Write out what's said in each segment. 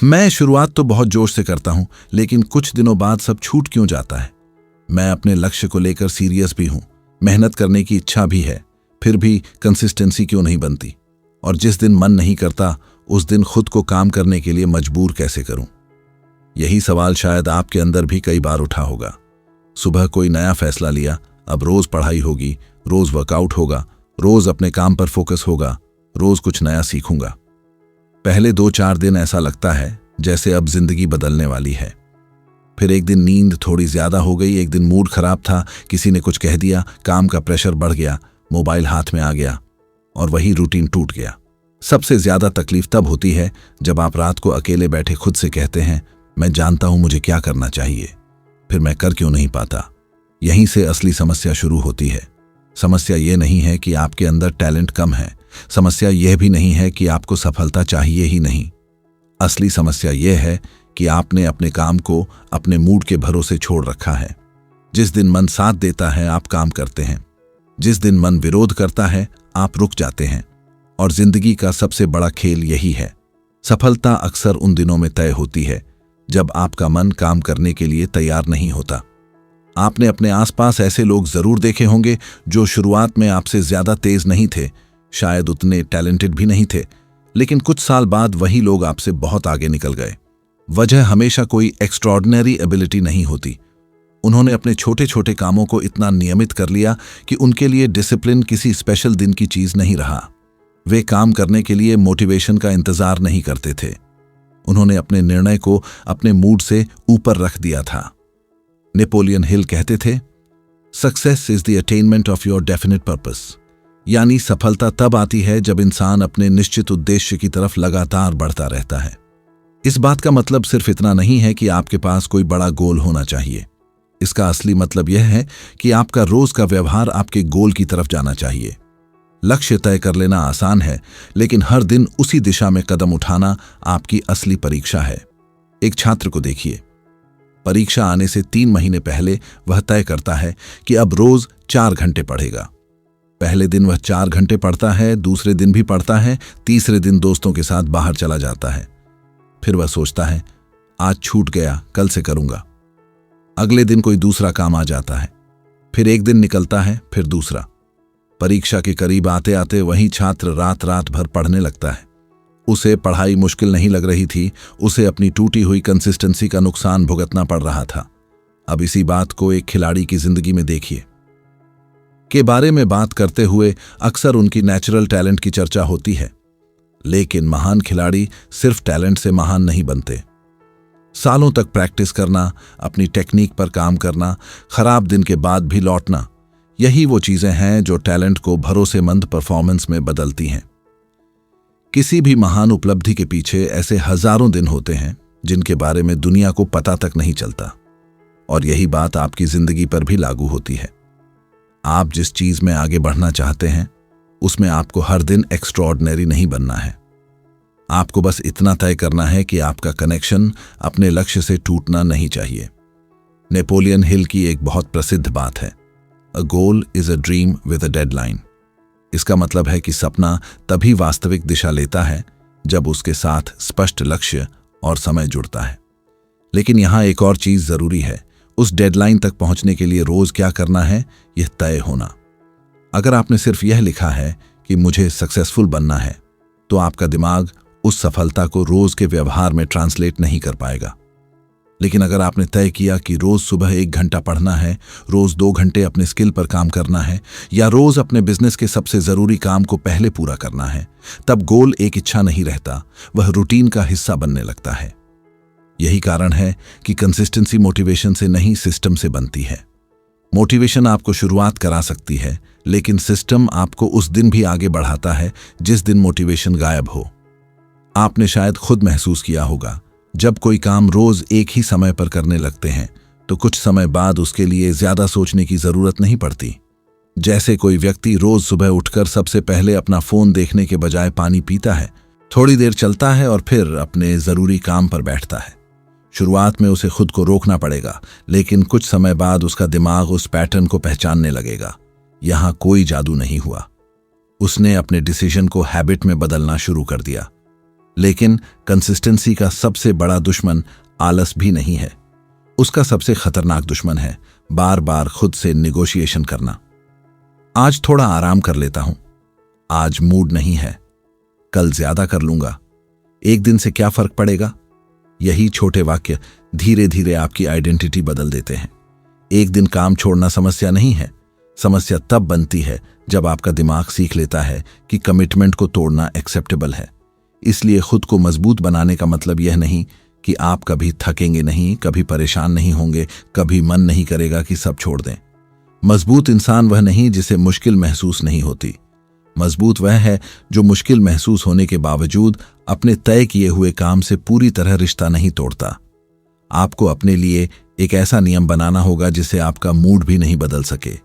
मैं शुरुआत तो बहुत जोश से करता हूं, लेकिन कुछ दिनों बाद सब छूट क्यों जाता है। मैं अपने लक्ष्य को लेकर सीरियस भी हूं, मेहनत करने की इच्छा भी है, फिर भी कंसिस्टेंसी क्यों नहीं बनती। और जिस दिन मन नहीं करता उस दिन खुद को काम करने के लिए मजबूर कैसे करूं। यही सवाल शायद आपके अंदर भी कई बार उठा होगा। सुबह कोई नया फैसला लिया, अब रोज पढ़ाई होगी, रोज वर्कआउट होगा, रोज अपने काम पर फोकस होगा, रोज कुछ नया सीखूंगा। पहले 2-4 दिन ऐसा लगता है जैसे अब जिंदगी बदलने वाली है। फिर एक दिन नींद थोड़ी ज्यादा हो गई, एक दिन मूड खराब था, किसी ने कुछ कह दिया, काम का प्रेशर बढ़ गया, मोबाइल हाथ में आ गया और वही रूटीन टूट गया। सबसे ज्यादा तकलीफ तब होती है जब आप रात को अकेले बैठे खुद से कहते हैं, मैं जानता हूं मुझे क्या करना चाहिए, फिर मैं कर क्यों नहीं पाता। यहीं से असली समस्या शुरू होती है। समस्या ये नहीं है कि आपके अंदर टैलेंट कम है, समस्या यह भी नहीं है कि आपको सफलता चाहिए ही नहीं। असली समस्या यह है कि आपने अपने काम को अपने मूड के भरोसे छोड़ रखा है। जिस दिन मन साथ देता है आप काम करते हैं, जिस दिन मन विरोध करता है आप रुक जाते हैं। और जिंदगी का सबसे बड़ा खेल यही है। सफलता अक्सर उन दिनों में तय होती है जब आपका मन काम करने के लिए तैयार नहीं होता। आपने अपने आसपास ऐसे लोग जरूर देखे होंगे जो शुरुआत में आपसे ज्यादा तेज नहीं थे, शायद उतने टैलेंटेड भी नहीं थे, लेकिन कुछ साल बाद वही लोग आपसे बहुत आगे निकल गए। वजह हमेशा कोई एक्स्ट्रॉर्डिनरी एबिलिटी नहीं होती। उन्होंने अपने छोटे छोटे कामों को इतना नियमित कर लिया कि उनके लिए डिसिप्लिन किसी स्पेशल दिन की चीज नहीं रहा। वे काम करने के लिए मोटिवेशन का इंतजार नहीं करते थे। उन्होंने अपने निर्णय को अपने मूड से ऊपर रख दिया था। नेपोलियन हिल कहते थे, success is the attainment of your definite purpose. यानी सफलता तब आती है जब इंसान अपने निश्चित उद्देश्य की तरफ लगातार बढ़ता रहता है। इस बात का मतलब सिर्फ इतना नहीं है कि आपके पास कोई बड़ा गोल होना चाहिए। इसका असली मतलब यह है कि आपका रोज का व्यवहार आपके गोल की तरफ जाना चाहिए। लक्ष्य तय कर लेना आसान है, लेकिन हर दिन उसी दिशा में कदम उठाना आपकी असली परीक्षा है। एक छात्र को देखिए, परीक्षा आने से 3 महीने पहले वह तय करता है कि अब रोज 4 घंटे पढ़ेगा। पहले दिन वह 4 घंटे पढ़ता है, दूसरे दिन भी पढ़ता है, तीसरे दिन दोस्तों के साथ बाहर चला जाता है। फिर वह सोचता है, आज छूट गया, कल से करूंगा। अगले दिन कोई दूसरा काम आ जाता है, फिर एक दिन निकलता है, फिर दूसरा। परीक्षा के करीब आते आते वही छात्र रात रात भर पढ़ने लगता है। उसे पढ़ाई मुश्किल नहीं लग रही थी, उसे अपनी टूटी हुई कंसिस्टेंसी का नुकसान भुगतना पड़ रहा था। अब इसी बात को एक खिलाड़ी की जिंदगी में देखिए। के बारे में बात करते हुए अक्सर उनकी नेचुरल टैलेंट की चर्चा होती है, लेकिन महान खिलाड़ी सिर्फ टैलेंट से महान नहीं बनते। सालों तक प्रैक्टिस करना, अपनी टेक्निक पर काम करना, खराब दिन के बाद भी लौटना, यही वो चीजें हैं जो टैलेंट को भरोसेमंद परफॉर्मेंस में बदलती हैं। किसी भी महान उपलब्धि के पीछे ऐसे हजारों दिन होते हैं जिनके बारे में दुनिया को पता तक नहीं चलता। और यही बात आपकी जिंदगी पर भी लागू होती है। आप जिस चीज में आगे बढ़ना चाहते हैं उसमें आपको हर दिन एक्स्ट्रॉर्डिनरी नहीं बनना है। आपको बस इतना तय करना है कि आपका कनेक्शन अपने लक्ष्य से टूटना नहीं चाहिए। नेपोलियन हिल की एक बहुत प्रसिद्ध बात है, a goal is a dream with a deadline. इसका मतलब है कि सपना तभी वास्तविक दिशा लेता है जब उसके साथ स्पष्ट लक्ष्य और समय जुड़ता है। लेकिन यहां एक और चीज जरूरी है, उस डेडलाइन तक पहुंचने के लिए रोज क्या करना है यह तय होना। अगर आपने सिर्फ यह लिखा है कि मुझे सक्सेसफुल बनना है, तो आपका दिमाग उस सफलता को रोज के व्यवहार में ट्रांसलेट नहीं कर पाएगा। लेकिन अगर आपने तय किया कि रोज सुबह 1 घंटा पढ़ना है, रोज 2 घंटे अपने स्किल पर काम करना है, या रोज अपने बिजनेस के सबसे जरूरी काम को पहले पूरा करना है, तब गोल एक इच्छा नहीं रहता, वह रूटीन का हिस्सा बनने लगता है। यही कारण है कि कंसिस्टेंसी मोटिवेशन से नहीं, सिस्टम से बनती है। मोटिवेशन आपको शुरुआत करा सकती है, लेकिन सिस्टम आपको उस दिन भी आगे बढ़ाता है जिस दिन मोटिवेशन गायब हो। आपने शायद खुद महसूस किया होगा, जब कोई काम रोज एक ही समय पर करने लगते हैं तो कुछ समय बाद उसके लिए ज्यादा सोचने की जरूरत नहीं पड़ती। जैसे कोई व्यक्ति रोज सुबह उठकर सबसे पहले अपना फोन देखने के बजाय पानी पीता है, थोड़ी देर चलता है और फिर अपने जरूरी काम पर बैठता है। शुरुआत में उसे खुद को रोकना पड़ेगा, लेकिन कुछ समय बाद उसका दिमाग उस पैटर्न को पहचानने लगेगा। यहां कोई जादू नहीं हुआ, उसने अपने डिसीजन को हैबिट में बदलना शुरू कर दिया। लेकिन कंसिस्टेंसी का सबसे बड़ा दुश्मन आलस भी नहीं है। उसका सबसे खतरनाक दुश्मन है बार बार खुद से निगोशिएशन करना। आज थोड़ा आराम कर लेता हूं, आज मूड नहीं है, कल ज्यादा कर लूंगा, एक दिन से क्या फर्क पड़ेगा। यही छोटे वाक्य धीरे धीरे आपकी आइडेंटिटी बदल देते हैं। एक दिन काम छोड़ना समस्या नहीं है, समस्या तब बनती है जब आपका दिमाग सीख लेता है कि कमिटमेंट को तोड़ना एक्सेप्टेबल है। इसलिए खुद को मजबूत बनाने का मतलब यह नहीं कि आप कभी थकेंगे नहीं, कभी परेशान नहीं होंगे, कभी मन नहीं करेगा कि सब छोड़ दें। मजबूत इंसान वह नहीं जिसे मुश्किल महसूस नहीं होती। मजबूत वह है जो मुश्किल महसूस होने के बावजूद अपने तय किए हुए काम से पूरी तरह रिश्ता नहीं तोड़ता। आपको अपने लिए एक ऐसा नियम बनाना होगा जिससे आपका मूड भी नहीं बदल सके।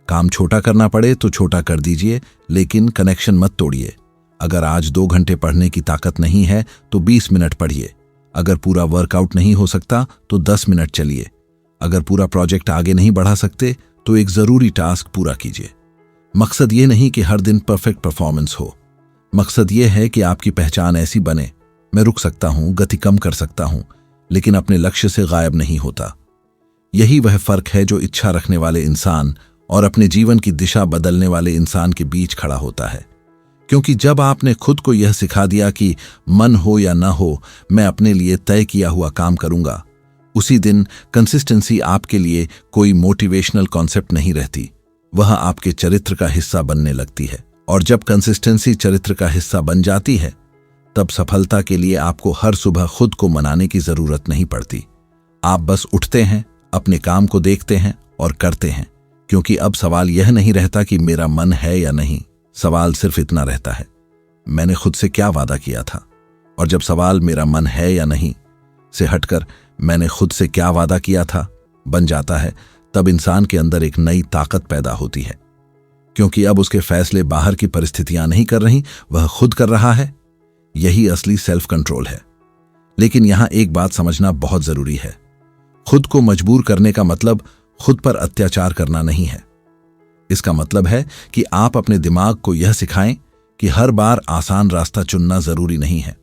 काम छोटा करना पड़े तो छोटा कर दीजिए, लेकिन कनेक्शन मत तोड़िए। अगर आज 2 घंटे पढ़ने की ताकत नहीं है तो 20 मिनट पढ़िए। अगर पूरा वर्कआउट नहीं हो सकता तो 10 मिनट चलिए। अगर पूरा प्रोजेक्ट आगे नहीं बढ़ा सकते तो एक जरूरी टास्क पूरा कीजिए। मकसद ये नहीं कि हर दिन परफेक्ट परफॉर्मेंस हो, मकसद ये है कि आपकी पहचान ऐसी बने, मैं रुक सकता हूं, गति कम कर सकता हूं, लेकिन अपने लक्ष्य से गायब नहीं होता। यही वह फर्क है जो इच्छा रखने वाले इंसान और अपने जीवन की दिशा बदलने वाले इंसान के बीच खड़ा होता है। क्योंकि जब आपने खुद को यह सिखा दिया कि मन हो या न हो, मैं अपने लिए तय किया हुआ काम करूंगा, उसी दिन कंसिस्टेंसी आपके लिए कोई मोटिवेशनल कॉन्सेप्ट नहीं रहती, वह आपके चरित्र का हिस्सा बनने लगती है। और जब कंसिस्टेंसी चरित्र का हिस्सा बन जाती है, तब सफलता के लिए आपको हर सुबह खुद को मनाने की जरूरत नहीं पड़ती। आप बस उठते हैं, अपने काम को देखते हैं और करते हैं। क्योंकि अब सवाल यह नहीं रहता कि मेरा मन है या नहीं, सवाल सिर्फ इतना रहता है, मैंने खुद से क्या वादा किया था। और जब सवाल मेरा मन है या नहीं से हटकर मैंने खुद से क्या वादा किया था बन जाता है, तब इंसान के अंदर एक नई ताकत पैदा होती है। क्योंकि अब उसके फैसले बाहर की परिस्थितियां नहीं कर रही, वह खुद कर रहा है। यही असली सेल्फ कंट्रोल है। लेकिन यहां एक बात समझना बहुत जरूरी है, खुद को मजबूर करने का मतलब खुद पर अत्याचार करना नहीं है। इसका मतलब है कि आप अपने दिमाग को यह सिखाएं कि हर बार आसान रास्ता चुनना जरूरी नहीं है।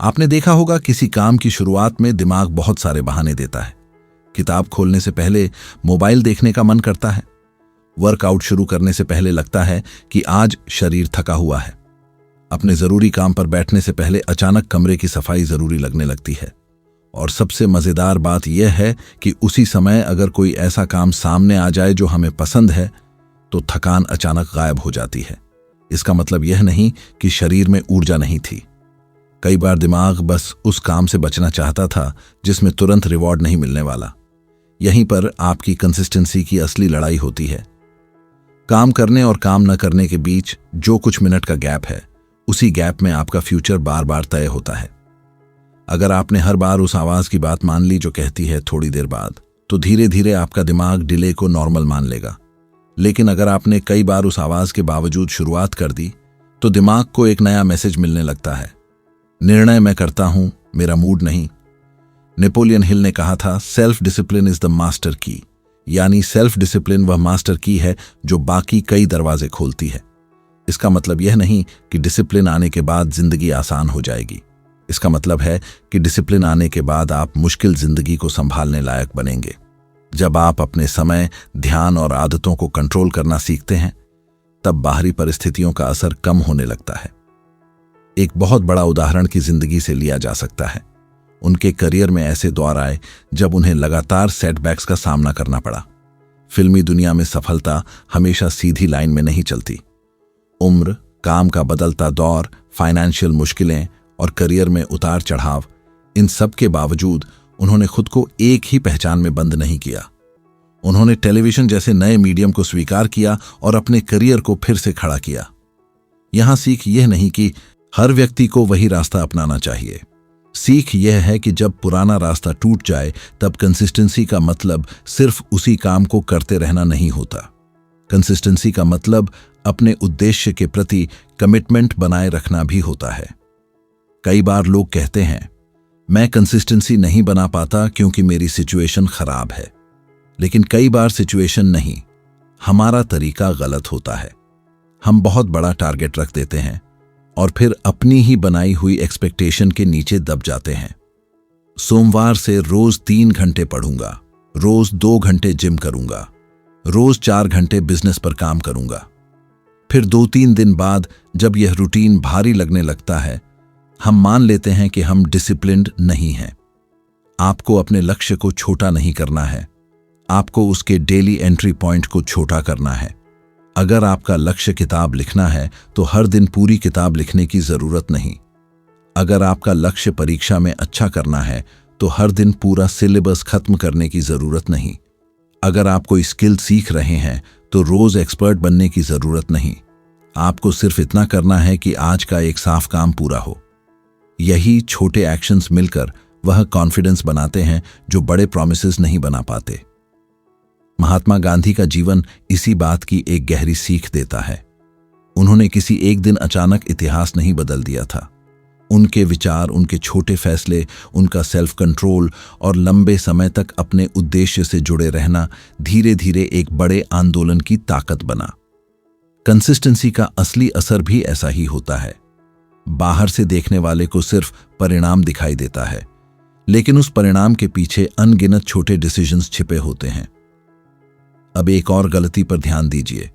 आपने देखा होगा किसी काम की शुरुआत में दिमाग बहुत सारे बहाने देता है। किताब खोलने से पहले मोबाइल देखने का मन करता है। वर्कआउट शुरू करने से पहले लगता है कि आज शरीर थका हुआ है। अपने जरूरी काम पर बैठने से पहले अचानक कमरे की सफाई जरूरी लगने लगती है। और सबसे मजेदार बात यह है कि उसी समय अगर कोई ऐसा काम सामने आ जाए जो हमें पसंद है, तो थकान अचानक गायब हो जाती है। इसका मतलब यह नहीं कि शरीर में ऊर्जा नहीं थी। कई बार दिमाग बस उस काम से बचना चाहता था जिसमें तुरंत रिवॉर्ड नहीं मिलने वाला। यहीं पर आपकी कंसिस्टेंसी की असली लड़ाई होती है। काम करने और काम न करने के बीच जो कुछ मिनट का गैप है, उसी गैप में आपका फ्यूचर बार बार तय होता है। अगर आपने हर बार उस आवाज की बात मान ली जो कहती है थोड़ी देर बाद, तो धीरे धीरे आपका दिमाग डिले को नॉर्मल मान लेगा। लेकिन अगर आपने कई बार उस आवाज के बावजूद शुरुआत कर दी, तो दिमाग को एक नया मैसेज मिलने लगता है, निर्णय मैं करता हूं, मेरा मूड नहीं। नेपोलियन हिल ने कहा था, self discipline is the master की, यानी सेल्फ डिसिप्लिन वह मास्टर की है जो बाकी कई दरवाजे खोलती है। इसका मतलब यह नहीं कि डिसिप्लिन आने के बाद जिंदगी आसान हो जाएगी। इसका मतलब है कि डिसिप्लिन आने के बाद आप मुश्किल जिंदगी को संभालने लायक बनेंगे। जब आप अपने समय, ध्यान और आदतों को कंट्रोल करना सीखते हैं, तब बाहरी परिस्थितियों का असर कम होने लगता है। एक बहुत बड़ा उदाहरण की जिंदगी से लिया जा सकता है। उनके करियर में ऐसे दौर आए जब उन्हें लगातार सेटबैक्स का सामना करना पड़ा। फिल्मी दुनिया में सफलता हमेशा सीधी लाइन में नहीं चलती। उम्र, काम का बदलता दौर, फाइनेंशियल मुश्किलें और करियर में उतार चढ़ाव, इन सब के बावजूद उन्होंने खुद को एक ही पहचान में बंद नहीं किया। उन्होंने टेलीविजन जैसे नए मीडियम को स्वीकार किया और अपने करियर को फिर से खड़ा किया। यहां सीख यह नहीं कि हर व्यक्ति को वही रास्ता अपनाना चाहिए। सीख यह है कि जब पुराना रास्ता टूट जाए, तब कंसिस्टेंसी का मतलब सिर्फ उसी काम को करते रहना नहीं होता। कंसिस्टेंसी का मतलब अपने उद्देश्य के प्रति कमिटमेंट बनाए रखना भी होता है। कई बार लोग कहते हैं, मैं कंसिस्टेंसी नहीं बना पाता क्योंकि मेरी सिचुएशन खराब है। लेकिन कई बार सिचुएशन नहीं, हमारा तरीका गलत होता है। हम बहुत बड़ा टारगेट रख देते हैं और फिर अपनी ही बनाई हुई एक्सपेक्टेशन के नीचे दब जाते हैं। सोमवार से रोज 3 घंटे पढ़ूंगा, रोज 2 घंटे जिम करूंगा, रोज 4 घंटे बिजनेस पर काम करूंगा। फिर 2-3 दिन बाद जब यह रूटीन भारी लगने लगता है, हम मान लेते हैं कि हम डिसिप्लिन्ड नहीं हैं। आपको अपने लक्ष्य को छोटा नहीं करना है, आपको उसके डेली एंट्री पॉइंट को छोटा करना है। अगर आपका लक्ष्य किताब लिखना है तो हर दिन पूरी किताब लिखने की जरूरत नहीं। अगर आपका लक्ष्य परीक्षा में अच्छा करना है तो हर दिन पूरा सिलेबस खत्म करने की जरूरत नहीं। अगर आप कोई स्किल सीख रहे हैं तो रोज एक्सपर्ट बनने की जरूरत नहीं। आपको सिर्फ इतना करना है कि आज का एक साफ काम पूरा हो। यही छोटे एक्शंस मिलकर वह कॉन्फिडेंस बनाते हैं जो बड़े प्रॉमिसेस नहीं बना पाते। महात्मा गांधी का जीवन इसी बात की एक गहरी सीख देता है। उन्होंने किसी एक दिन अचानक इतिहास नहीं बदल दिया था। उनके विचार, उनके छोटे फैसले, उनका सेल्फ कंट्रोल और लंबे समय तक अपने उद्देश्य से जुड़े रहना धीरे धीरे एक बड़े आंदोलन की ताकत बना। कंसिस्टेंसी का असली असर भी ऐसा ही होता है। बाहर से देखने वाले को सिर्फ परिणाम दिखाई देता है, लेकिन उस परिणाम के पीछे अनगिनत छोटे डिसीजंस छिपे होते हैं। अब एक और गलती पर ध्यान दीजिए।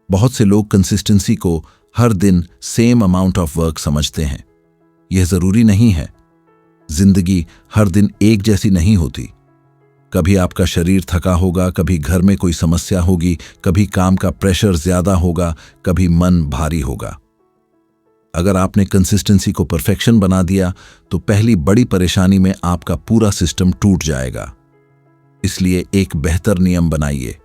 बहुत से लोग कंसिस्टेंसी को हर दिन सेम अमाउंट ऑफ वर्क समझते हैं। यह जरूरी नहीं है। जिंदगी हर दिन एक जैसी नहीं होती। कभी आपका शरीर थका होगा, कभी घर में कोई समस्या होगी, कभी काम का प्रेशर ज्यादा होगा, कभी मन भारी होगा। अगर आपने कंसिस्टेंसी को परफेक्शन बना दिया तो पहली बड़ी परेशानी में आपका पूरा सिस्टम टूट जाएगा। इसलिए एक बेहतर नियम बनाइए।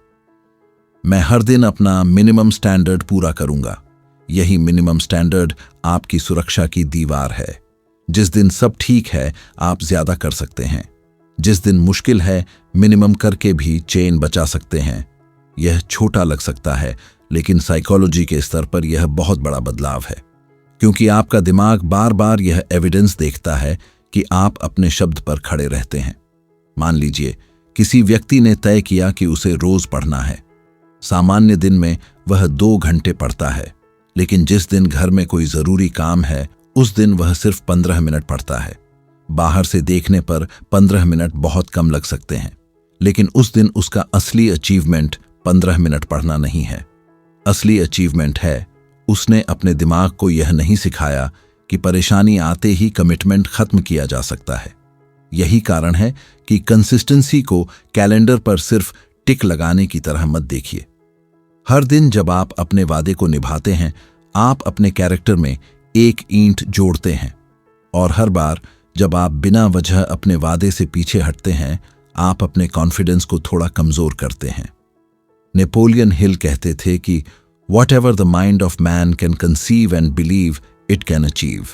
मैं हर दिन अपना मिनिमम स्टैंडर्ड पूरा करूंगा। यही मिनिमम स्टैंडर्ड आपकी सुरक्षा की दीवार है। जिस दिन सब ठीक है आप ज्यादा कर सकते हैं। जिस दिन मुश्किल है मिनिमम करके भी चेन बचा सकते हैं। यह छोटा लग सकता है, लेकिन साइकोलॉजी के स्तर पर यह बहुत बड़ा बदलाव है, क्योंकि आपका दिमाग बार बार यह एविडेंस देखता है कि आप अपने शब्द पर खड़े रहते हैं। मान लीजिए किसी व्यक्ति ने तय किया कि उसे रोज पढ़ना है। सामान्य दिन में वह 2 घंटे पढ़ता है, लेकिन जिस दिन घर में कोई जरूरी काम है उस दिन वह सिर्फ 15 मिनट पढ़ता है। बाहर से देखने पर 15 मिनट बहुत कम लग सकते हैं, लेकिन उस दिन उसका असली अचीवमेंट 15 मिनट पढ़ना नहीं है। असली अचीवमेंट है उसने अपने दिमाग को यह नहीं सिखाया कि परेशानी आते ही कमिटमेंट खत्म किया जा सकता है। यही कारण है कि कंसिस्टेंसी को कैलेंडर पर सिर्फ टिक लगाने की तरह मत देखिए। हर दिन जब आप अपने वादे को निभाते हैं, आप अपने कैरेक्टर में एक ईंट जोड़ते हैं, और हर बार जब आप बिना वजह अपने वादे से पीछे हटते हैं, आप अपने कॉन्फिडेंस को थोड़ा कमजोर करते हैं। नेपोलियन हिल कहते थे कि Whatever the mind of man can conceive and believe, it can achieve.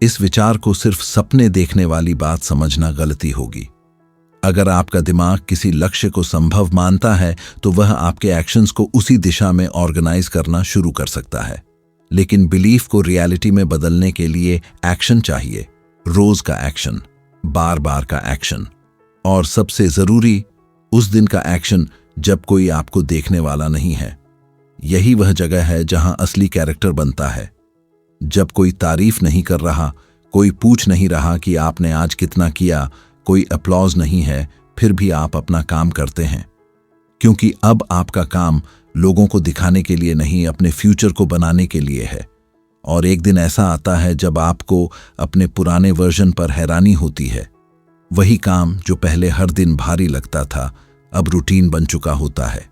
इस विचार को सिर्फ सपने देखने वाली बात समझना गलती होगी। अगर आपका दिमाग किसी लक्ष्य को संभव मानता है तो वह आपके एक्शंस को उसी दिशा में ऑर्गेनाइज करना शुरू कर सकता है। लेकिन बिलीफ को रियलिटी में बदलने के लिए एक्शन चाहिए। रोज का एक्शन, बार बार का एक्शन, और सबसे जरूरी उस दिन का एक्शन जब कोई आपको देखने वाला नहीं है। यही वह जगह है जहां असली कैरेक्टर बनता है। जब कोई तारीफ नहीं कर रहा, कोई पूछ नहीं रहा कि आपने आज कितना किया, कोई अपलॉज नहीं है, फिर भी आप अपना काम करते हैं, क्योंकि अब आपका काम लोगों को दिखाने के लिए नहीं, अपने फ्यूचर को बनाने के लिए है। और एक दिन ऐसा आता है जब आपको अपने पुराने वर्जन पर हैरानी होती है। वही काम जो पहले हर दिन भारी लगता था अब रूटीन बन चुका होता है।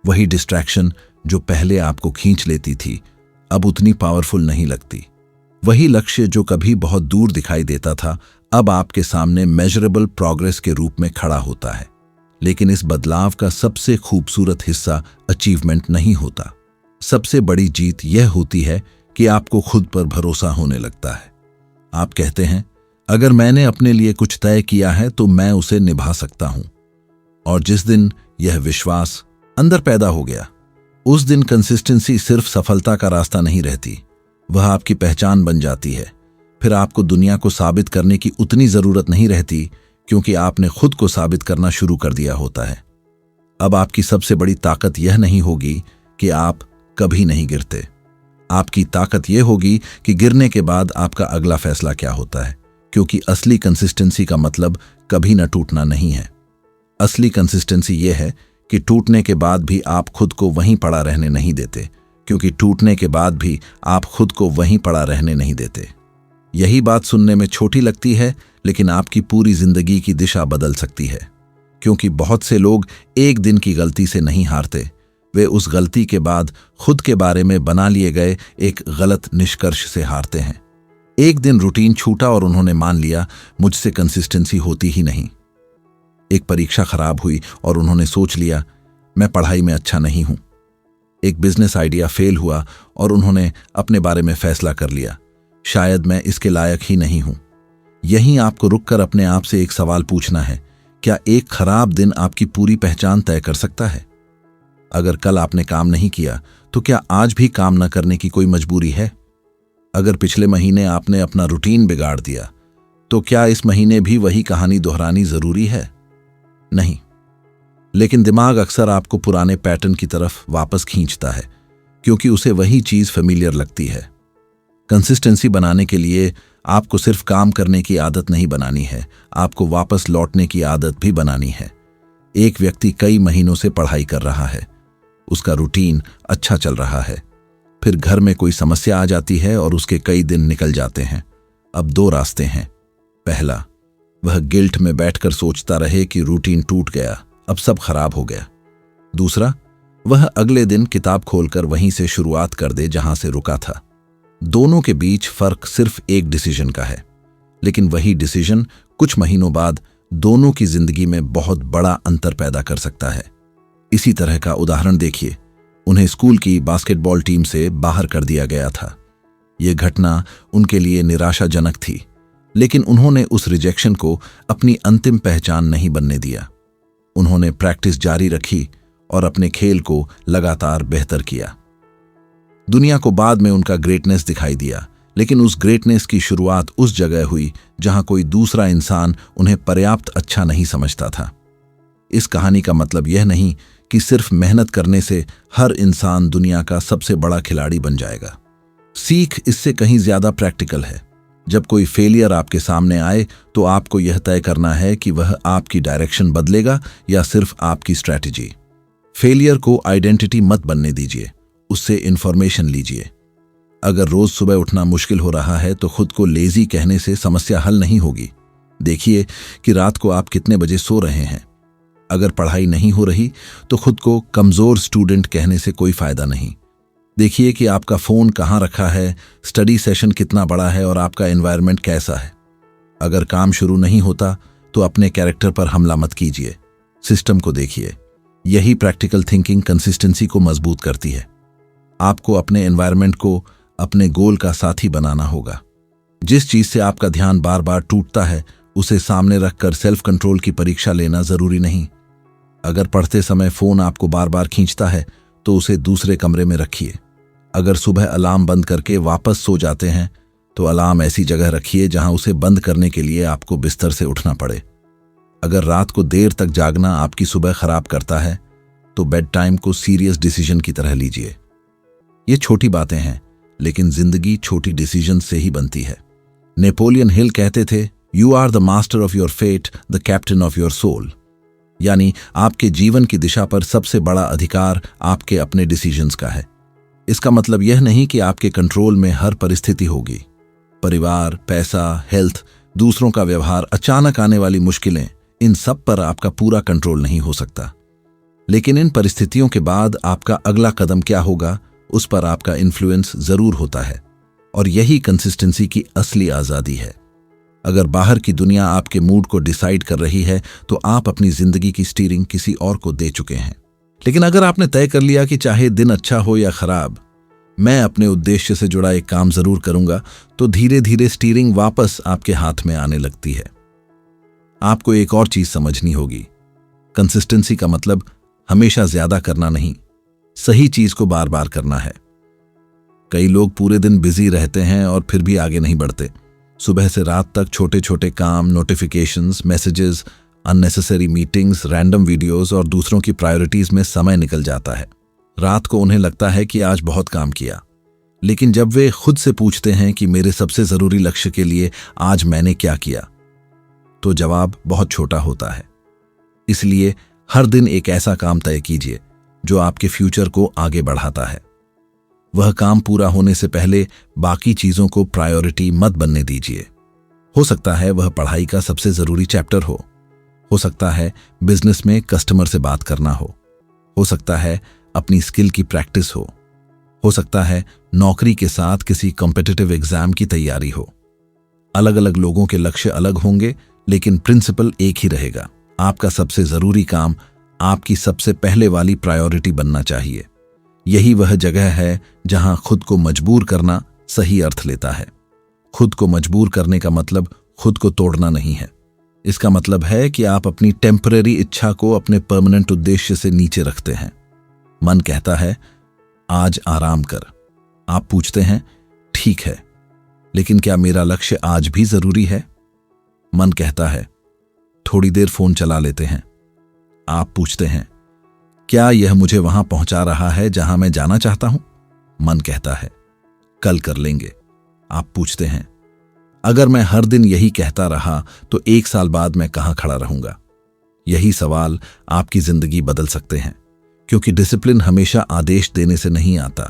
वही डिस्ट्रैक्शन जो पहले आपको खींच लेती थी अब उतनी पावरफुल नहीं लगती। वही लक्ष्य जो कभी बहुत दूर दिखाई देता था अब आपके सामने मेजरेबल प्रोग्रेस के रूप में खड़ा होता है। लेकिन इस बदलाव का सबसे खूबसूरत हिस्सा अचीवमेंट नहीं होता। सबसे बड़ी जीत यह होती है कि आपको खुद पर भरोसा होने लगता है। आप कहते हैं, अगर मैंने अपने लिए कुछ तय किया है तो मैं उसे निभा सकता हूं। और जिस दिन यह विश्वास अंदर पैदा हो गया, उस दिन कंसिस्टेंसी सिर्फ सफलता का रास्ता नहीं रहती, वह आपकी पहचान बन जाती है। फिर आपको दुनिया को साबित करने की उतनी जरूरत नहीं रहती, क्योंकि आपने खुद को साबित करना शुरू कर दिया होता है। अब आपकी सबसे बड़ी ताकत यह नहीं होगी कि आप कभी नहीं गिरते। आपकी ताकत यह होगी कि गिरने के बाद आपका अगला फैसला क्या होता है, क्योंकि असली कंसिस्टेंसी का मतलब कभी न टूटना नहीं है। असली कंसिस्टेंसी यह है कि टूटने के बाद भी आप खुद को वहीं पड़ा रहने नहीं देते, क्योंकि टूटने के बाद भी आप खुद को वहीं पड़ा रहने नहीं देते। यही बात सुनने में छोटी लगती है, लेकिन आपकी पूरी जिंदगी की दिशा बदल सकती है, क्योंकि बहुत से लोग एक दिन की गलती से नहीं हारते, वे उस गलती के बाद खुद के बारे में बना लिए गए एक गलत निष्कर्ष से हारते हैं। एक दिन रूटीन छूटा और उन्होंने मान लिया, मुझसे कंसिस्टेंसी होती ही नहीं। एक परीक्षा खराब हुई और उन्होंने सोच लिया, मैं पढ़ाई में अच्छा नहीं हूं। एक बिजनेस आइडिया फेल हुआ और उन्होंने अपने बारे में फैसला कर लिया, शायद मैं इसके लायक ही नहीं हूं। यहीं आपको रुककर अपने आप से एक सवाल पूछना है, क्या एक खराब दिन आपकी पूरी पहचान तय कर सकता है? अगर कल आपने काम नहीं किया, तो क्या आज भी काम न करने की कोई मजबूरी है? अगर पिछले महीने आपने अपना रूटीन बिगाड़ दिया, तो क्या इस महीने भी वही कहानी दोहरानी जरूरी है? नहीं। लेकिन दिमाग अक्सर आपको पुराने पैटर्न की तरफ वापस खींचता है, क्योंकि उसे वही चीज फेमिलियर लगती है। कंसिस्टेंसी बनाने के लिए आपको सिर्फ काम करने की आदत नहीं बनानी है, आपको वापस लौटने की आदत भी बनानी है। एक व्यक्ति कई महीनों से पढ़ाई कर रहा है, उसका रूटीन अच्छा चल रहा है, फिर घर में कोई समस्या आ जाती है और उसके कई दिन निकल जाते हैं। अब दो रास्ते हैं। पहला, वह गिल्ट में बैठकर सोचता रहे कि रूटीन टूट गया, अब सब खराब हो गया। दूसरा, वह अगले दिन किताब खोलकर वहीं से शुरुआत कर दे जहां से रुका था। दोनों के बीच फर्क सिर्फ एक डिसीजन का है, लेकिन वही डिसीजन कुछ महीनों बाद दोनों की जिंदगी में बहुत बड़ा अंतर पैदा कर सकता है। इसी तरह का उदाहरण देखिए, उन्हें स्कूल की बास्केटबॉल टीम से बाहर कर दिया गया था। यह घटना उनके लिए निराशाजनक थी, लेकिन उन्होंने उस रिजेक्शन को अपनी अंतिम पहचान नहीं बनने दिया। उन्होंने प्रैक्टिस जारी रखी और अपने खेल को लगातार बेहतर किया। दुनिया को बाद में उनका ग्रेटनेस दिखाई दिया, लेकिन उस ग्रेटनेस की शुरुआत उस जगह हुई जहां कोई दूसरा इंसान उन्हें पर्याप्त अच्छा नहीं समझता था। इस कहानी का मतलब यह नहीं कि सिर्फ मेहनत करने से हर इंसान दुनिया का सबसे बड़ा खिलाड़ी बन जाएगा। सीख इससे कहीं ज्यादा प्रैक्टिकल है। जब कोई फेलियर आपके सामने आए, तो आपको यह तय करना है कि वह आपकी डायरेक्शन बदलेगा या सिर्फ आपकी स्ट्रैटेजी। फेलियर को आइडेंटिटी मत बनने दीजिए, उससे इंफॉर्मेशन लीजिए। अगर रोज सुबह उठना मुश्किल हो रहा है, तो खुद को लेजी कहने से समस्या हल नहीं होगी। देखिए कि रात को आप कितने बजे सो रहे हैं। अगर पढ़ाई नहीं हो रही, तो खुद को कमजोर स्टूडेंट कहने से कोई फायदा नहीं। देखिए कि आपका फोन कहाँ रखा है, स्टडी सेशन कितना बड़ा है और आपका एनवायरनमेंट कैसा है। अगर काम शुरू नहीं होता, तो अपने कैरेक्टर पर हमला मत कीजिए, सिस्टम को देखिए। यही प्रैक्टिकल थिंकिंग कंसिस्टेंसी को मजबूत करती है। आपको अपने एनवायरनमेंट को अपने गोल का साथी बनाना होगा। जिस चीज से आपका ध्यान बार बार टूटता है, उसे सामने रखकर सेल्फ कंट्रोल की परीक्षा लेना जरूरी नहीं। अगर पढ़ते समय फोन आपको बार बार खींचता है, तो उसे दूसरे कमरे में रखिए। अगर सुबह अलार्म बंद करके वापस सो जाते हैं, तो अलार्म ऐसी जगह रखिए जहां उसे बंद करने के लिए आपको बिस्तर से उठना पड़े। अगर रात को देर तक जागना आपकी सुबह खराब करता है, तो बेड टाइम को सीरियस डिसीजन की तरह लीजिए। ये छोटी बातें हैं, लेकिन जिंदगी छोटी डिसीजन से ही बनती है। नेपोलियन हिल कहते थे, you are the master of your fate, the captain of your soul. यानी आपके जीवन की दिशा पर सबसे बड़ा अधिकार आपके अपने डिसीजंस का है। इसका मतलब यह नहीं कि आपके कंट्रोल में हर परिस्थिति होगी। परिवार, पैसा, हेल्थ, दूसरों का व्यवहार, अचानक आने वाली मुश्किलें, इन सब पर आपका पूरा कंट्रोल नहीं हो सकता। लेकिन इन परिस्थितियों के बाद आपका अगला कदम क्या होगा, उस पर आपका इन्फ्लुएंस जरूर होता है। और यही कंसिस्टेंसी की असली आजादी है। अगर बाहर की दुनिया आपके मूड को डिसाइड कर रही है, तो आप अपनी जिंदगी की स्टीयरिंग किसी और को दे चुके हैं। लेकिन अगर आपने तय कर लिया कि चाहे दिन अच्छा हो या खराब, मैं अपने उद्देश्य से जुड़ा एक काम जरूर करूंगा, तो धीरे धीरे स्टीयरिंग वापस आपके हाथ में आने लगती है। आपको एक और चीज समझनी होगी, कंसिस्टेंसी का मतलब हमेशा ज्यादा करना नहीं, सही चीज को बार बार करना है। कई लोग पूरे दिन बिजी रहते हैं और फिर भी आगे नहीं बढ़ते। सुबह से रात तक छोटे छोटे काम, notifications, messages, unnecessary meetings, random videos और दूसरों की प्रायोरिटीज में समय निकल जाता है। रात को उन्हें लगता है कि आज बहुत काम किया, लेकिन जब वे खुद से पूछते हैं कि मेरे सबसे जरूरी लक्ष्य के लिए आज मैंने क्या किया, तो जवाब बहुत छोटा होता है। इसलिए हर दिन एक ऐसा काम तय कीजिए जो आपके फ्यूचर को आगे बढ़ाता है। वह काम पूरा होने से पहले बाकी चीजों को प्रायोरिटी मत बनने दीजिए। हो सकता है वह पढ़ाई का सबसे जरूरी चैप्टर हो सकता है बिजनेस में कस्टमर से बात करना हो सकता है अपनी स्किल की प्रैक्टिस हो सकता है नौकरी के साथ किसी कॉम्पिटिटिव एग्जाम की तैयारी हो। अलग अलग लोगों के लक्ष्य अलग होंगे, लेकिन प्रिंसिपल एक ही रहेगा। आपका सबसे जरूरी काम आपकी सबसे पहले वाली प्रायोरिटी बनना चाहिए। यही वह जगह है जहां खुद को मजबूर करना सही अर्थ लेता है। खुद को मजबूर करने का मतलब खुद को तोड़ना नहीं है। इसका मतलब है कि आप अपनी टेम्पररी इच्छा को अपने परमानेंट उद्देश्य से नीचे रखते हैं। मन कहता है आज आराम कर। आप पूछते हैं ठीक है, लेकिन क्या मेरा लक्ष्य आज भी जरूरी है? मन कहता है थोड़ी देर फोन चला लेते हैं। आप पूछते हैं क्या यह मुझे वहां पहुंचा रहा है जहां मैं जाना चाहता हूं? मन कहता है कल कर लेंगे। आप पूछते हैं अगर मैं हर दिन यही कहता रहा तो 1 साल बाद मैं कहां खड़ा रहूंगा? यही सवाल आपकी जिंदगी बदल सकते हैं, क्योंकि डिसिप्लिन हमेशा आदेश देने से नहीं आता,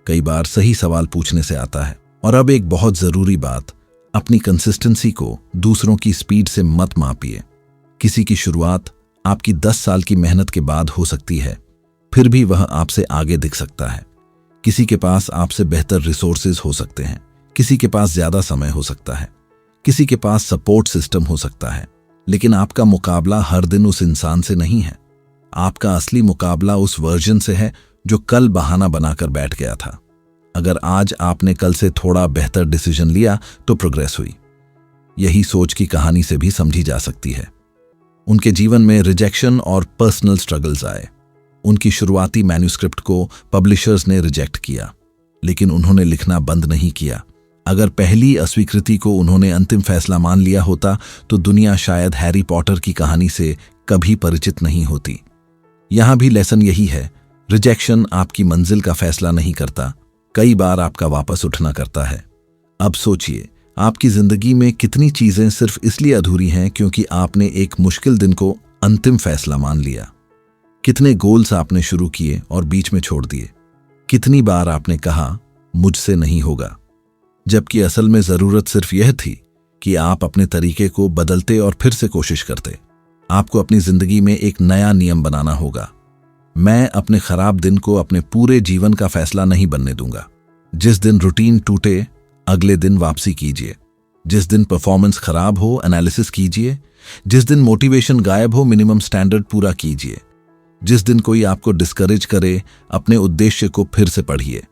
कई बार सही सवाल पूछने से आता है। और अब एक बहुत जरूरी बात, अपनी कंसिस्टेंसी को दूसरों की स्पीड से मत मापिए। किसी की शुरुआत आपकी 10 साल की मेहनत के बाद हो सकती है, फिर भी वह आपसे आगे दिख सकता है। किसी के पास आपसे बेहतर रिसोर्सेज हो सकते हैं, किसी के पास ज्यादा समय हो सकता है, किसी के पास सपोर्ट सिस्टम हो सकता है, लेकिन आपका मुकाबला हर दिन उस इंसान से नहीं है। आपका असली मुकाबला उस वर्जन से है जो कल बहाना बनाकर बैठ गया था। अगर आज आपने कल से थोड़ा बेहतर डिसीजन लिया तो प्रोग्रेस हुई। यही सोच की कहानी से भी समझी जा सकती है। उनके जीवन में रिजेक्शन और पर्सनल स्ट्रगल्स आए। उनकी शुरुआती मैन्युस्क्रिप्ट को पब्लिशर्स ने रिजेक्ट किया, लेकिन उन्होंने लिखना बंद नहीं किया। अगर पहली अस्वीकृति को उन्होंने अंतिम फैसला मान लिया होता तो दुनिया शायद हैरी पॉटर की कहानी से कभी परिचित नहीं होती। यहां भी लेसन यही है, रिजेक्शन आपकी मंजिल का फैसला नहीं करता, कई बार आपका वापस उठना करता है। अब सोचिए, आपकी जिंदगी में कितनी चीजें सिर्फ इसलिए अधूरी हैं क्योंकि आपने एक मुश्किल दिन को अंतिम फैसला मान लिया। कितने गोल्स आपने शुरू किए और बीच में छोड़ दिए। कितनी बार आपने कहा मुझसे नहीं होगा, जबकि असल में जरूरत सिर्फ यह थी कि आप अपने तरीके को बदलते और फिर से कोशिश करते। आपको अपनी जिंदगी में एक नया नियम बनाना होगा। मैं अपने खराब दिन को अपने पूरे जीवन का फैसला नहीं बनने दूंगा। जिस दिन रूटीन टूटे, अगले दिन वापसी कीजिए। जिस दिन परफॉर्मेंस खराब हो, एनालिसिस कीजिए। जिस दिन मोटिवेशन गायब हो, मिनिमम स्टैंडर्ड पूरा कीजिए। जिस दिन कोई आपको डिस्करेज करे, अपने उद्देश्य को फिर से पढ़िए।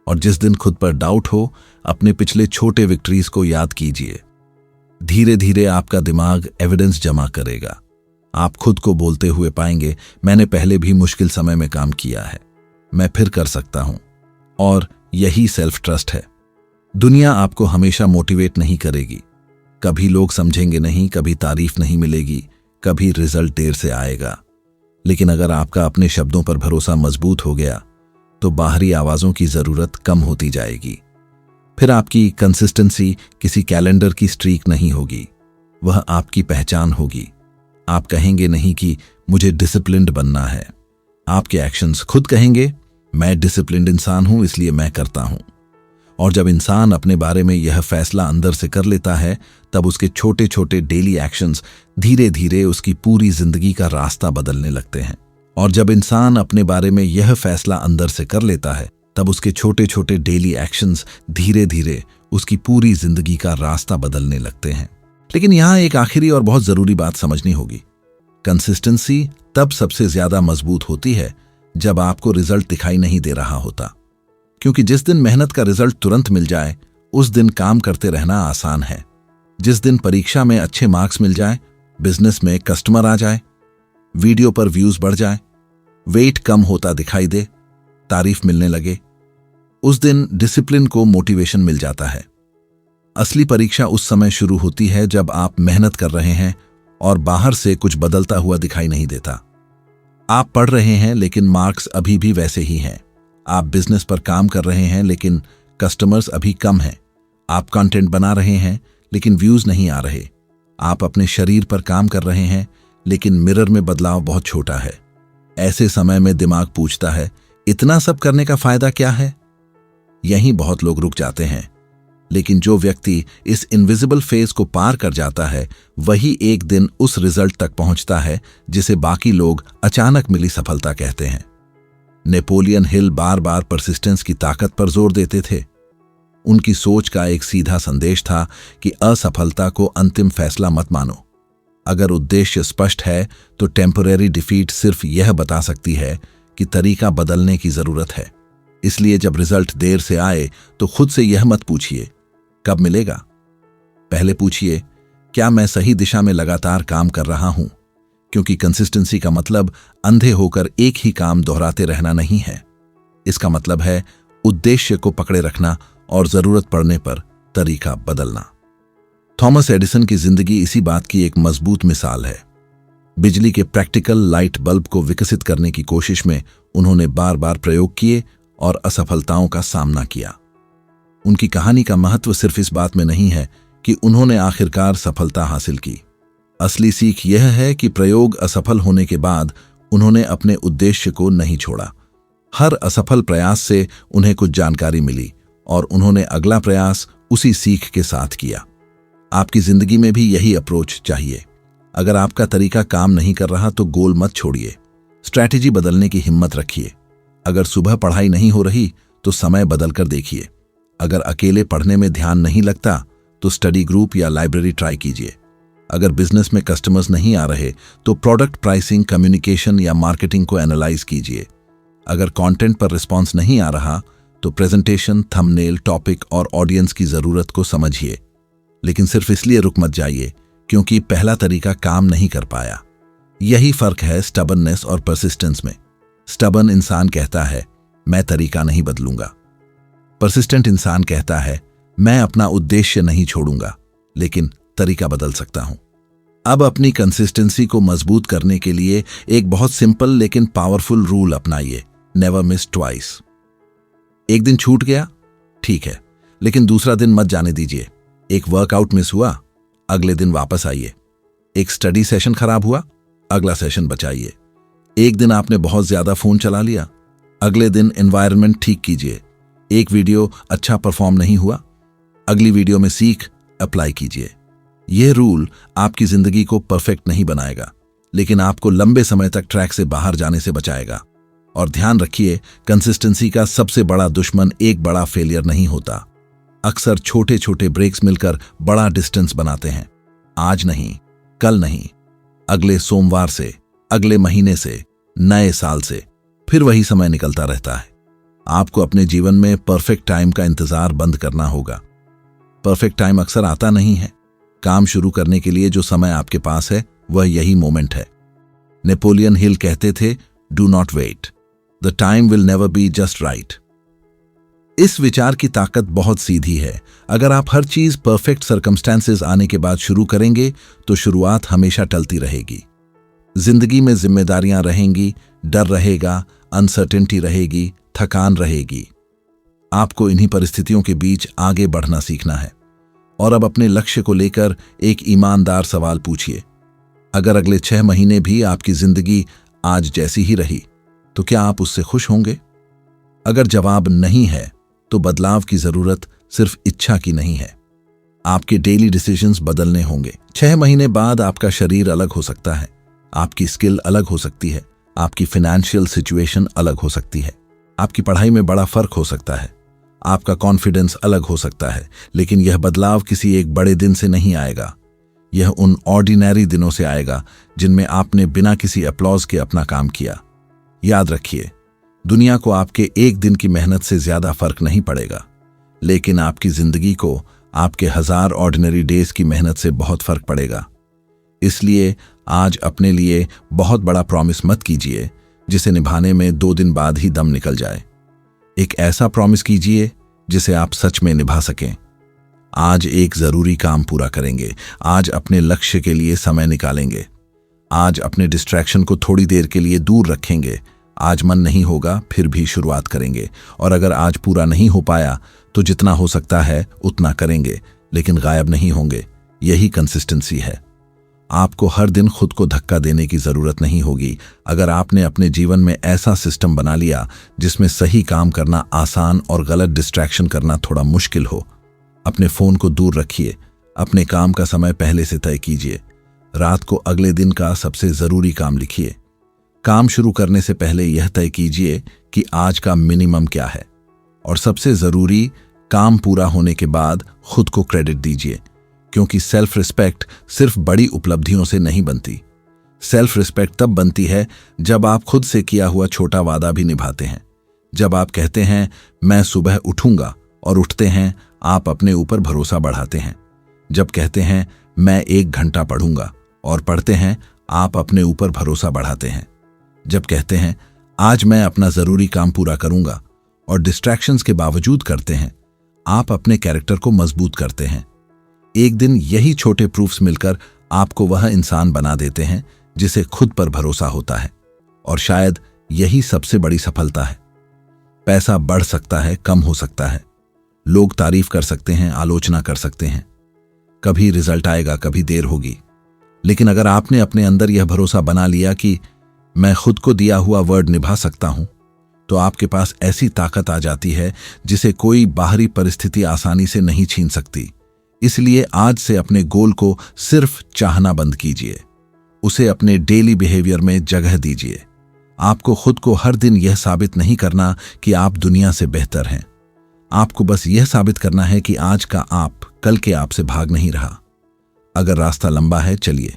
और जिस दिन खुद पर डाउट हो, अपने पिछले छोटे विक्ट्रीज को याद कीजिए। धीरे धीरे आपका दिमाग एविडेंस जमा करेगा। आप खुद को बोलते हुए पाएंगे, मैंने पहले भी मुश्किल समय में काम किया है, मैं फिर कर सकता हूं। और यही सेल्फ ट्रस्ट है। दुनिया आपको हमेशा मोटिवेट नहीं करेगी। कभी लोग समझेंगे नहीं, कभी तारीफ नहीं मिलेगी, कभी रिजल्ट देर से आएगा। लेकिन अगर आपका अपने शब्दों पर भरोसा मजबूत हो गया तो बाहरी आवाजों की जरूरत कम होती जाएगी। फिर आपकी कंसिस्टेंसी किसी कैलेंडर की स्ट्रीक नहीं होगी, वह आपकी पहचान होगी। आप कहेंगे नहीं कि मुझे डिसिप्लिन्ड बनना है, आपके एक्शंस खुद कहेंगे मैं डिसिप्लिन्ड इंसान हूं इसलिए मैं करता हूं। और जब इंसान अपने बारे में यह फैसला अंदर से कर लेता है, तब उसके छोटे छोटे डेली एक्शंस धीरे धीरे उसकी पूरी जिंदगी का रास्ता बदलने लगते हैं। और जब इंसान अपने बारे में यह फैसला अंदर से कर लेता है, तब उसके छोटे छोटे डेली एक्शंस धीरे धीरे उसकी पूरी जिंदगी का रास्ता बदलने लगते हैं। लेकिन यहां एक आखिरी और बहुत जरूरी बात समझनी होगी। कंसिस्टेंसी तब सबसे ज्यादा मजबूत होती है जब आपको रिजल्ट दिखाई नहीं दे रहा होता, क्योंकि जिस दिन मेहनत का रिजल्ट तुरंत मिल जाए उस दिन काम करते रहना आसान है। जिस दिन परीक्षा में अच्छे मार्क्स मिल जाए, बिजनेस में कस्टमर आ जाए, वीडियो पर व्यूज बढ़ जाए, वेट कम होता दिखाई दे, तारीफ मिलने लगे, उस दिन डिसिप्लिन को मोटिवेशन मिल जाता है। असली परीक्षा उस समय शुरू होती है जब आप मेहनत कर रहे हैं और बाहर से कुछ बदलता हुआ दिखाई नहीं देता। आप पढ़ रहे हैं लेकिन मार्क्स अभी भी वैसे ही हैं। आप बिजनेस पर काम कर रहे हैं लेकिन कस्टमर्स अभी कम हैं। आप कंटेंट बना रहे हैं लेकिन व्यूज नहीं आ रहे। आप अपने शरीर पर काम कर रहे हैं लेकिन मिरर में बदलाव बहुत छोटा है। ऐसे समय में दिमाग पूछता है, इतना सब करने का फायदा क्या है? यहीं बहुत लोग रुक जाते हैं। लेकिन जो व्यक्ति इस इनविजिबल फेज को पार कर जाता है, वही एक दिन उस रिजल्ट तक पहुंचता है जिसे बाकी लोग अचानक मिली सफलता कहते हैं। नेपोलियन हिल बार बार परसिस्टेंस की ताकत पर जोर देते थे। उनकी सोच का एक सीधा संदेश था कि असफलता को अंतिम फैसला मत मानो। अगर उद्देश्य स्पष्ट है तो टेम्परेरी डिफीट सिर्फ यह बता सकती है कि तरीका बदलने की जरूरत है। इसलिए जब रिजल्ट देर से आए तो खुद से यह मत पूछिए कब मिलेगा। पहले पूछिए, क्या मैं सही दिशा में लगातार काम कर रहा हूं? क्योंकि कंसिस्टेंसी का मतलब अंधे होकर एक ही काम दोहराते रहना नहीं है। इसका मतलब है उद्देश्य को पकड़े रखना और जरूरत पड़ने पर तरीका बदलना। थॉमस एडिसन की जिंदगी इसी बात की एक मजबूत मिसाल है। बिजली के प्रैक्टिकल लाइट बल्ब को विकसित करने की कोशिश में उन्होंने बार बार प्रयोग किए और असफलताओं का सामना किया। उनकी कहानी का महत्व सिर्फ इस बात में नहीं है कि उन्होंने आखिरकार सफलता हासिल की। असली सीख यह है कि प्रयोग असफल होने के बाद उन्होंने अपने उद्देश्य को नहीं छोड़ा। हर असफल प्रयास से उन्हें कुछ जानकारी मिली और उन्होंने अगला प्रयास उसी सीख के साथ किया। आपकी जिंदगी में भी यही अप्रोच चाहिए। अगर आपका तरीका काम नहीं कर रहा तो गोल मत छोड़िए, स्ट्रैटेजी बदलने की हिम्मत रखिए। अगर सुबह पढ़ाई नहीं हो रही तो समय बदल कर देखिए। अगर अकेले पढ़ने में ध्यान नहीं लगता तो स्टडी ग्रुप या लाइब्रेरी ट्राई कीजिए। अगर बिजनेस में कस्टमर्स नहीं आ रहे तो प्रोडक्ट प्राइसिंग, कम्युनिकेशन या मार्केटिंग को एनालाइज कीजिए। अगर कंटेंट पर रिस्पॉन्स नहीं आ रहा तो प्रेजेंटेशन, थंबनेल, टॉपिक और ऑडियंस की जरूरत को समझिए। लेकिन सिर्फ इसलिए रुक मत जाइए क्योंकि पहला तरीका काम नहीं कर पाया। यही फर्क है स्टबर्ननेस और परसिस्टेंस में। स्टबर्न इंसान कहता है, मैं तरीका नहीं बदलूंगा। परसिस्टेंट इंसान कहता है, मैं अपना उद्देश्य नहीं छोड़ूंगा लेकिन तरीका बदल सकता हूं। अब अपनी कंसिस्टेंसी को मजबूत करने के लिए एक बहुत सिंपल लेकिन पावरफुल रूल अपनाइए, नेवर मिस ट्वाइस। एक दिन छूट गया, ठीक है, लेकिन दूसरा दिन मत जाने दीजिए। एक वर्कआउट मिस हुआ, अगले दिन वापस आइए। एक स्टडी सेशन खराब हुआ, अगला सेशन बचाइए। एक दिन आपने बहुत ज्यादा फोन चला लिया, अगले दिन एनवायरनमेंट ठीक कीजिए। एक वीडियो अच्छा परफॉर्म नहीं हुआ, अगली वीडियो में सीख अप्लाई कीजिए। यह रूल आपकी जिंदगी को परफेक्ट नहीं बनाएगा लेकिन आपको लंबे समय तक ट्रैक से बाहर जाने से बचाएगा। और ध्यान रखिए, कंसिस्टेंसी का सबसे बड़ा दुश्मन एक बड़ा फेलियर नहीं होता। अक्सर छोटे छोटे ब्रेक्स मिलकर बड़ा डिस्टेंस बनाते हैं। आज नहीं, कल नहीं, अगले सोमवार से, अगले महीने से, नए साल से, फिर वही समय निकलता रहता है। आपको अपने जीवन में परफेक्ट टाइम का इंतजार बंद करना होगा। परफेक्ट टाइम अक्सर आता नहीं है। काम शुरू करने के लिए जो समय आपके पास है वह यही मोमेंट है। नेपोलियन हिल कहते थे, do not wait, the time will never be just right. इस विचार की ताकत बहुत सीधी है। अगर आप हर चीज परफेक्ट सर्कमस्टेंसेस आने के बाद शुरू करेंगे तो शुरुआत हमेशा टलती रहेगी। जिंदगी में जिम्मेदारियां रहेंगी, डर रहेगा, अनसर्टेनिटी रहेगी, थकान रहेगी। आपको इन्हीं परिस्थितियों के बीच आगे बढ़ना सीखना है। और अब अपने लक्ष्य को लेकर एक ईमानदार सवाल पूछिए, अगर अगले 6 महीने भी आपकी जिंदगी आज जैसी ही रही तो क्या आप उससे खुश होंगे? अगर जवाब नहीं है तो बदलाव की जरूरत सिर्फ इच्छा की नहीं है। आपके डेली डिसीजंस बदलने होंगे। 6 महीने बाद आपका शरीर अलग हो सकता है, आपकी स्किल अलग हो सकती है, आपकी फाइनेंशियल सिचुएशन अलग हो सकती है, आपकी पढ़ाई में बड़ा फर्क हो सकता है, आपका कॉन्फिडेंस अलग हो सकता है। लेकिन यह बदलाव किसी एक बड़े दिन से नहीं आएगा। यह उन ऑर्डिनरी दिनों से आएगा जिनमें आपने बिना किसी अप्लॉज के अपना काम किया। याद रखिए, दुनिया को आपके एक दिन की मेहनत से ज्यादा फर्क नहीं पड़ेगा, लेकिन आपकी जिंदगी को आपके 1000 ऑर्डिनरी डेज की मेहनत से बहुत फर्क पड़ेगा। इसलिए आज अपने लिए बहुत बड़ा प्रॉमिस मत कीजिए जिसे निभाने में 2 दिन बाद ही दम निकल जाए। एक ऐसा प्रॉमिस कीजिए जिसे आप सच में निभा सकें। आज एक जरूरी काम पूरा करेंगे, आज अपने लक्ष्य के लिए समय निकालेंगे, आज अपने डिस्ट्रैक्शन को थोड़ी देर के लिए दूर रखेंगे, आज मन नहीं होगा फिर भी शुरुआत करेंगे, और अगर आज पूरा नहीं हो पाया तो जितना हो सकता है उतना करेंगे, लेकिन गायब नहीं होंगे। यही कंसिस्टेंसी है। आपको हर दिन खुद को धक्का देने की जरूरत नहीं होगी। अगर आपने अपने जीवन में ऐसा सिस्टम बना लिया जिसमें सही काम करना आसान और गलत डिस्ट्रैक्शन करना थोड़ा मुश्किल हो, अपने फोन को दूर रखिए, अपने काम का समय पहले से तय कीजिए, रात को अगले दिन का सबसे जरूरी काम लिखिए। काम शुरू करने से पहले यह तय कीजिए कि आज का मिनिमम क्या है, और सबसे जरूरी, काम पूरा होने के बाद खुद को क्रेडिट दीजिए, क्योंकि सेल्फ रिस्पेक्ट सिर्फ बड़ी उपलब्धियों से नहीं बनती। सेल्फ रिस्पेक्ट तब बनती है जब आप खुद से किया हुआ छोटा वादा भी निभाते हैं। जब आप कहते हैं मैं सुबह उठूंगा और उठते हैं, आप अपने ऊपर भरोसा बढ़ाते हैं। जब कहते हैं मैं 1 घंटा पढ़ूंगा और पढ़ते हैं, आप अपने ऊपर भरोसा बढ़ाते हैं। जब कहते हैं आज मैं अपना जरूरी काम पूरा करूंगा और डिस्ट्रैक्शंस के बावजूद करते हैं, आप अपने कैरेक्टर को मजबूत करते हैं। एक दिन यही छोटे प्रूफ्स मिलकर आपको वह इंसान बना देते हैं जिसे खुद पर भरोसा होता है, और शायद यही सबसे बड़ी सफलता है। पैसा बढ़ सकता है, कम हो सकता है, लोग तारीफ कर सकते हैं, आलोचना कर सकते हैं, कभी रिजल्ट आएगा, कभी देर होगी, लेकिन अगर आपने अपने अंदर यह भरोसा बना लिया कि मैं खुद को दिया हुआ वर्ड निभा सकता हूं, तो आपके पास ऐसी ताकत आ जाती है जिसे कोई बाहरी परिस्थिति आसानी से नहीं छीन सकती। इसलिए आज से अपने गोल को सिर्फ चाहना बंद कीजिए, उसे अपने डेली बिहेवियर में जगह दीजिए। आपको खुद को हर दिन यह साबित नहीं करना कि आप दुनिया से बेहतर हैं। आपको बस यह साबित करना है कि आज का आप कल के आप से भाग नहीं रहा। अगर रास्ता लंबा है चलिए,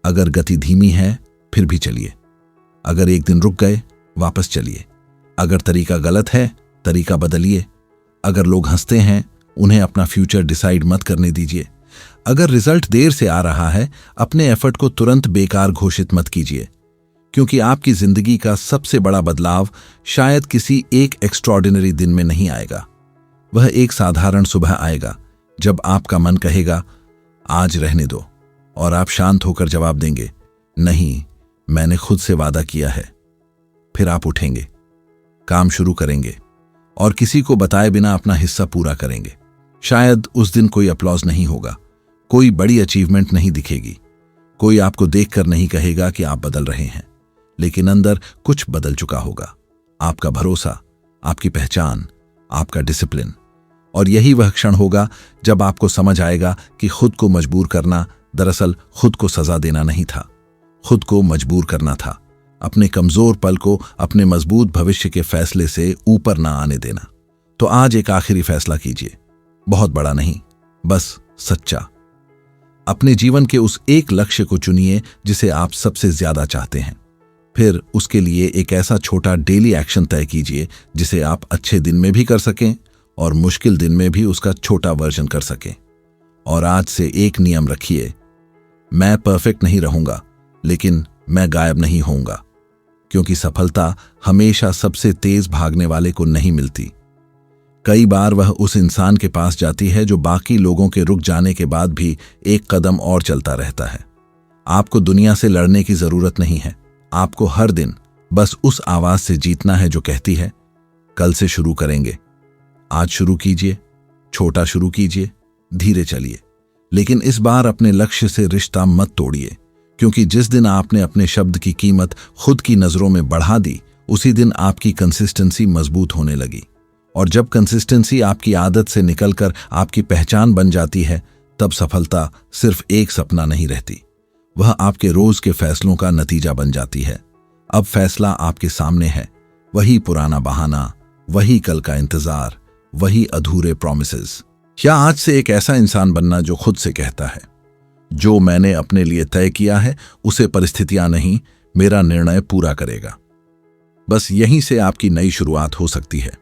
अगर गति धीमी है फिर भी चलिए, अगर एक दिन रुक गए वापस चलिए, अगर तरीका गलत है तरीका बदलिए, अगर लोग हंसते हैं उन्हें अपना फ्यूचर डिसाइड मत करने दीजिए, अगर रिजल्ट देर से आ रहा है अपने एफर्ट को तुरंत बेकार घोषित मत कीजिए, क्योंकि आपकी जिंदगी का सबसे बड़ा बदलाव शायद किसी एक एक्स्ट्रॉर्डिनरी दिन में नहीं आएगा। वह एक साधारण सुबह आएगा जब आपका मन कहेगा आज रहने दो, और आप शांत होकर जवाब देंगे नहीं, मैंने खुद से वादा किया है। फिर आप उठेंगे, काम शुरू करेंगे और किसी को बताए बिना अपना हिस्सा पूरा करेंगे। शायद उस दिन कोई अप्लॉज नहीं होगा, कोई बड़ी अचीवमेंट नहीं दिखेगी, कोई आपको देखकर नहीं कहेगा कि आप बदल रहे हैं, लेकिन अंदर कुछ बदल चुका होगा। आपका भरोसा, आपकी पहचान, आपका डिसिप्लिन। और यही वह क्षण होगा जब आपको समझ आएगा कि खुद को मजबूर करना दरअसल खुद को सजा देना नहीं था, खुद को मजबूर करना था, अपने कमजोर पल को अपने मजबूत भविष्य के फैसले से ऊपर ना आने देना। तो आज एक आखिरी फैसला कीजिए, बहुत बड़ा नहीं, बस सच्चा। अपने जीवन के उस एक लक्ष्य को चुनिए जिसे आप सबसे ज्यादा चाहते हैं। फिर उसके लिए एक ऐसा छोटा डेली एक्शन तय कीजिए जिसे आप अच्छे दिन में भी कर सकें और मुश्किल दिन में भी उसका छोटा वर्जन कर सकें। और आज से एक नियम रखिए, मैं परफेक्ट नहीं रहूंगा लेकिन मैं गायब नहीं होऊंगा, क्योंकि सफलता हमेशा सबसे तेज भागने वाले को नहीं मिलती। कई बार वह उस इंसान के पास जाती है जो बाकी लोगों के रुक जाने के बाद भी एक कदम और चलता रहता है। आपको दुनिया से लड़ने की जरूरत नहीं है, आपको हर दिन बस उस आवाज से जीतना है जो कहती है कल से शुरू करेंगे। आज शुरू कीजिए, छोटा शुरू कीजिए, धीरे चलिए, लेकिन इस बार अपने लक्ष्य से रिश्ता मत तोड़िए, क्योंकि जिस दिन आपने अपने शब्द की कीमत खुद की नजरों में बढ़ा दी, उसी दिन आपकी कंसिस्टेंसी मजबूत होने लगी। और जब कंसिस्टेंसी आपकी आदत से निकलकर आपकी पहचान बन जाती है, तब सफलता सिर्फ एक सपना नहीं रहती, वह आपके रोज के फैसलों का नतीजा बन जाती है। अब फैसला आपके सामने है, वही पुराना बहाना, वही कल का इंतजार, वही अधूरे प्रॉमिसेस, या आज से एक ऐसा इंसान बनना जो खुद से कहता है जो मैंने अपने लिए तय किया है उसे परिस्थितियां नहीं, मेरा निर्णय पूरा करेगा। बस यहीं से आपकी नई शुरुआत हो सकती है।